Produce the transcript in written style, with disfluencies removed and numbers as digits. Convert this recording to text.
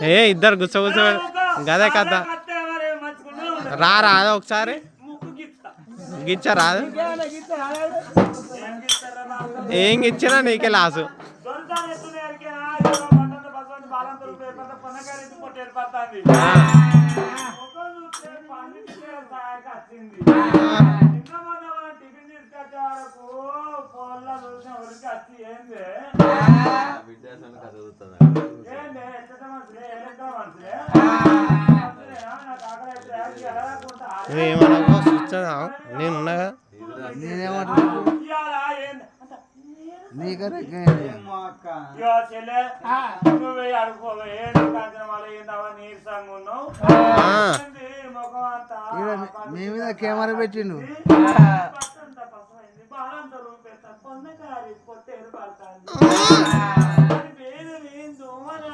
ఏ ఇద్దరు గుచ్చ గదే కథ రాదు ఒకసారి గిచ్చ రాదు ఏం గిచ్చినా నీకే లాసు ఏమన్నా చూస్తా నేనున్నాగా మీ మీద కెమెరా పెట్టిండు పొన్నకారి పొట్టేరు పడతాను